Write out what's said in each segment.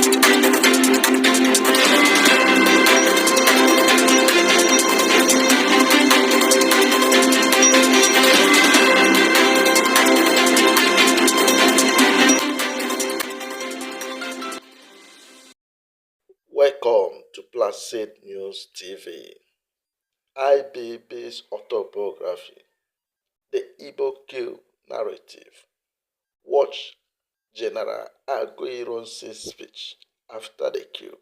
Welcome to Placid News TV. IBB's autobiography, The Ojukwu Narrative. Watch General Aguiyi-Ironsi's speech after the coup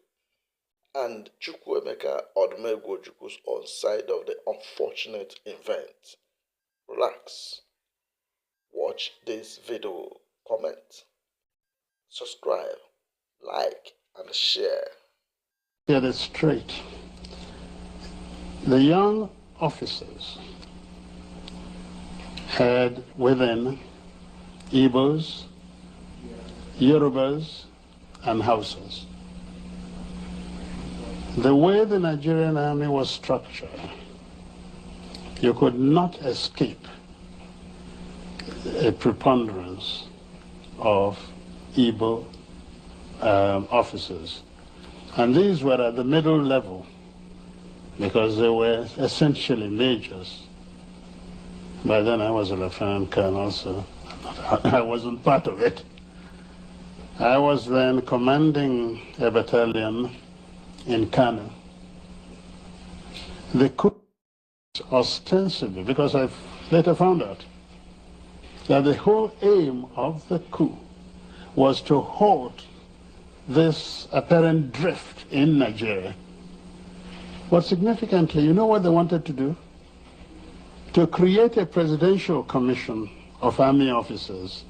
and Chukwuemeka Ojukwu on side of the unfortunate event. Relax. Watch this video, comment, subscribe, like, and share. Get it straight. The young officers had within Igbos, Yorubas, and Hausas. The way the Nigerian army was structured, you could not escape a preponderance of Igbo officers. And these were at the middle level because they were essentially majors. By then I was a lieutenant colonel, so I wasn't part of it. I was then commanding a battalion in Kano. The coup ostensibly, because I later found out that the whole aim of the coup was to halt this apparent drift in Nigeria. But significantly, you know what they wanted to do? To create a presidential commission of army officers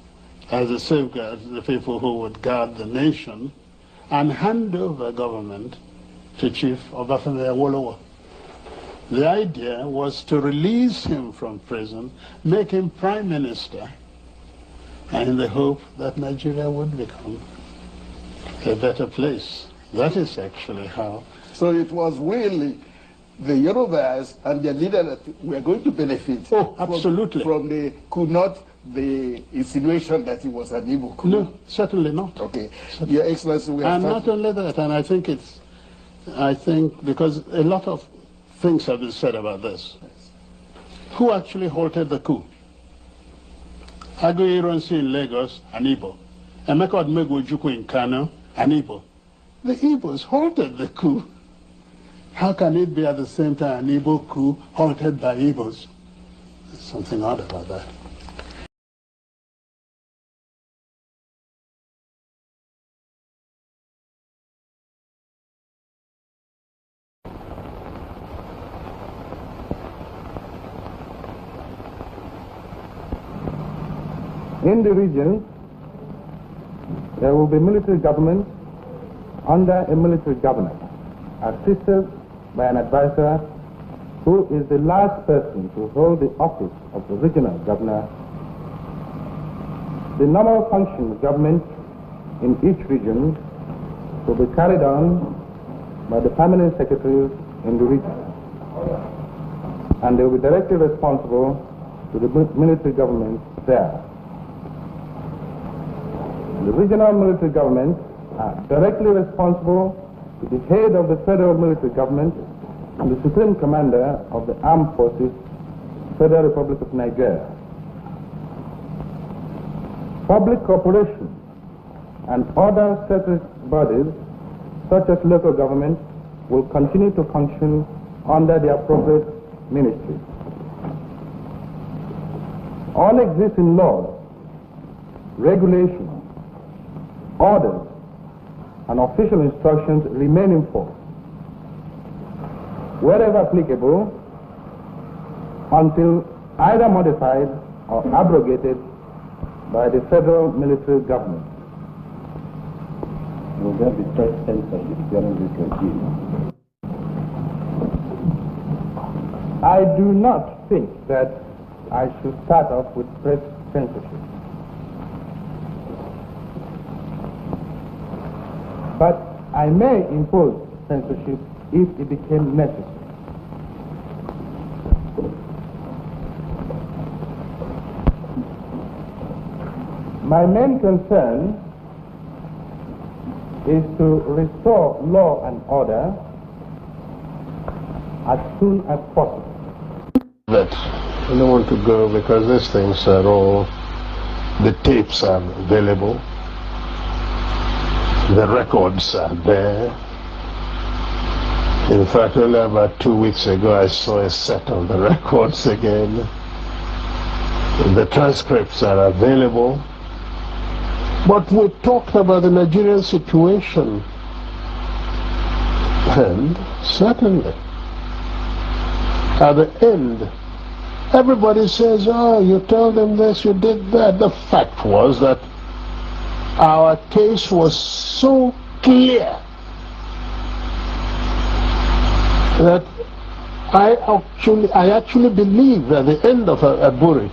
as a safeguard, the people who would guard the nation, and hand over government to Chief Obafemi Awolowo. The idea was to release him from prison, make him prime minister, and in the hope that Nigeria would become a better place. That is actually how. So it was really the Yorubas and their leader that were going to benefit. Oh, absolutely. From the coup, not the insinuation that it was an Igbo coup. No, certainly not. Okay. Certainly. Your Excellency, we have and not only that, and I think because a lot of things have been said about this. Who actually halted the coup? Aguiyi-Ironsi in Lagos, an Igbo. Emeka Ojukwu in Kano, an Igbo. The Igbos halted the coup. How can it be at the same time an Igbo coup halted by Igbos? There's something odd about that. In the region, there will be military government under a military governor, assisted by an advisor who is the last person to hold the office of the regional governor. The normal function of government in each region will be carried on by the permanent secretaries in the region, and they will be directly responsible to the military government there. The regional military governments are directly responsible to the head of the federal military government and the supreme commander of the armed forces, Federal Republic of Nigeria. Public corporations and other separate bodies, such as local government, will continue to function under the appropriate ministries. All existing laws, regulations, orders, and official instructions remain in force, wherever applicable, until either modified or abrogated by the federal military government. Will there be press censorship during this regime? I do not think that I should start off with press censorship. But I may impose censorship if it became necessary. My main concern is to restore law and order as soon as possible. But I don't want to go because these things are all, the tapes are available, the records are there. In fact, only about 2 weeks ago I saw a set of the records again. The transcripts are available. But we talked about the Nigerian situation, and certainly at the end, everybody says, oh, you told them this, you did that. The fact was that our case was so clear that I actually believed at the end of ABURI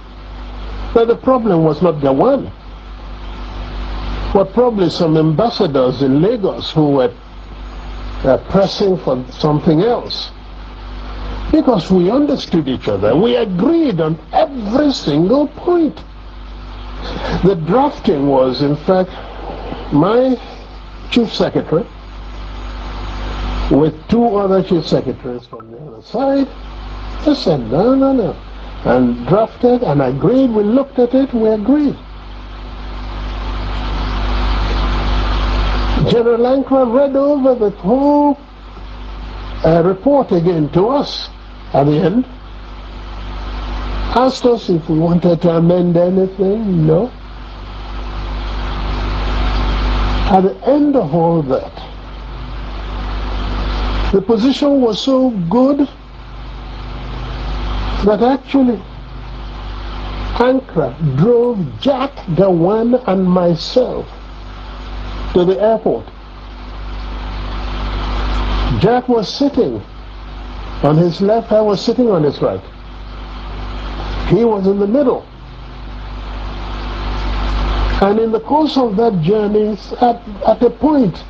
that the problem was not Gawan, but probably some ambassadors in Lagos who were pressing for something else. Because we understood each other. We agreed on every single point. The drafting was, in fact, my chief secretary with 2 other chief secretaries from the other side. They said, no, no, no. And drafted and agreed. We looked at it, we agreed. General Ankara read over the whole report again to us at the end, asked us if we wanted to amend anything. No. At the end of all that, the position was so good that actually Ankara drove Jack, Gawan, and myself to the airport. Jack was sitting on his left, I was sitting on his right. He was in the middle. And in the course of that journey, at a point,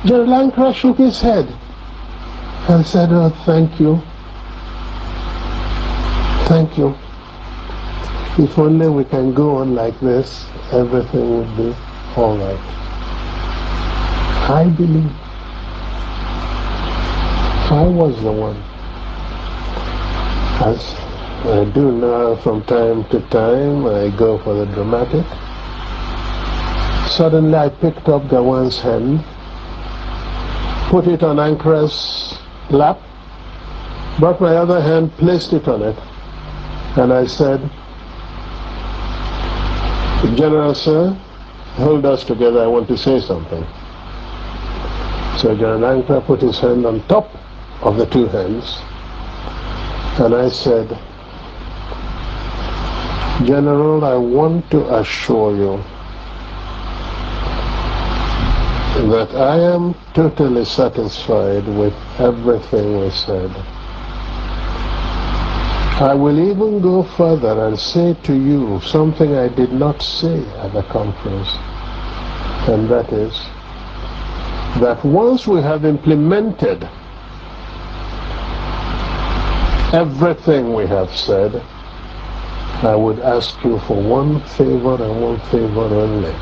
General Ankara shook his head and said, oh, thank you. Thank you. If only we can go on like this, everything would be all right. I believe I was the one. As I do now from time to time, I go for the dramatic. Suddenly I picked up Gawan's hand, put it on Ankara's lap, brought my other hand, placed it on it, and I said, General, sir, hold us together, I want to say something. So General Ankara put his hand on top of the 2 hands, and I said, General, I want to assure you that I am totally satisfied with everything we said. I will even go further and say to you something I did not say at the conference, and that is that once we have implemented everything we have said, I would ask you for one favor and one favor only,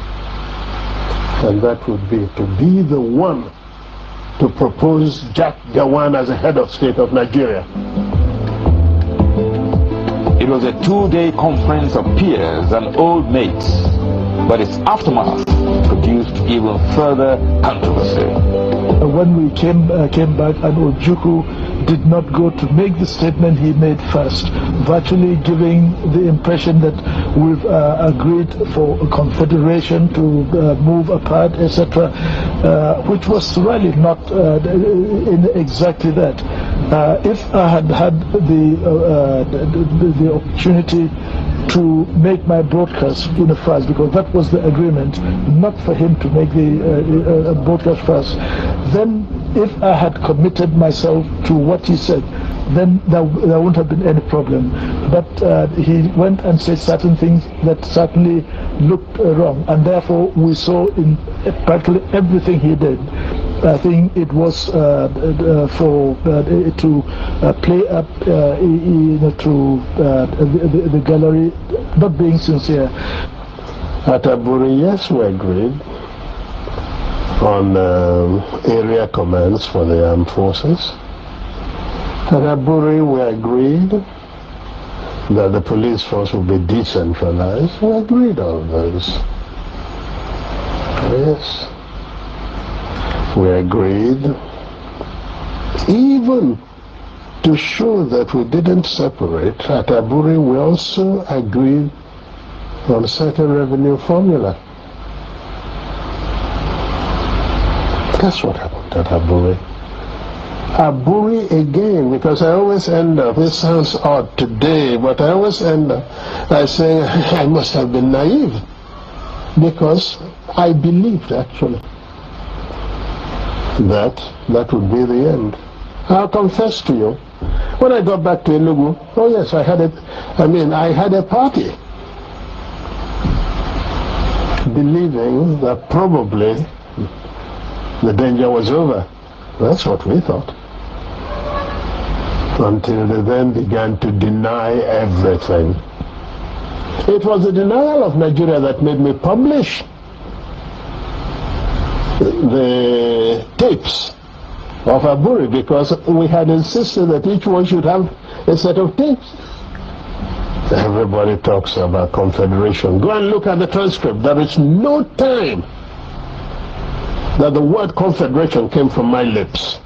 and that would be to be the one to propose Jack Gawan as a head of state of Nigeria. It was a 2-day conference of peers and old mates, but its aftermath produced even further controversy. When we came back, and Ojukwu did not go to make the statement he made first, virtually giving the impression that we've agreed for a confederation to move apart, etc., which was really not in exactly that. If I had had the opportunity to make my broadcast first, because that was the agreement, not for him to make the broadcast first, then if I had committed myself to what he said, then there wouldn't have been any problem. But he went and said certain things that certainly looked wrong, and therefore we saw in practically everything he did, I think it was for to play up to the gallery, not being sincere. At ABURI, yes, we agreed. on area commands for the armed forces. At ABURI, we agreed that the police force will be decentralized. We agreed on those. Yes. We agreed, even to show that we didn't separate, at ABURI we also agreed on a certain revenue formula. That's what happened at ABURI. ABURI again, because I always end up, this sounds odd today, but I always end up by saying I must have been naive, because I believed actually that would be the end. I'll confess to you, when I got back to Enugu, oh yes, I had a party, believing that probably the danger was over. That's what we thought. Until they then began to deny everything. It was the denial of Nigeria that made me publish the tapes of ABURI, because we had insisted that each one should have a set of tapes. Everybody talks about confederation. Go and look at the transcript. There is no time that the word confederation came from my lips.